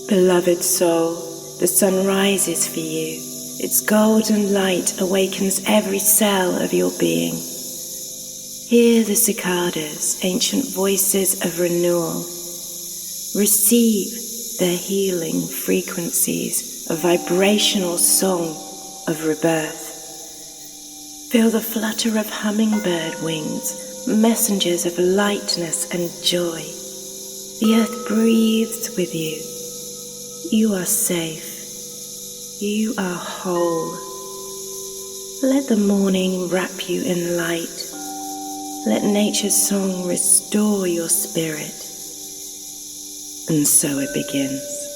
Beloved soul, the sun rises for you. Its golden light awakens every cell of your being. Hear the cicadas, ancient voices of renewal. Receive their healing frequencies, a vibrational song of rebirth. Feel the flutter of hummingbird wings, messengers of lightness and joy. The earth breathes with you. You are safe. You are whole. Let the morning wrap you in light. Let nature's song restore your spirit. And so it begins.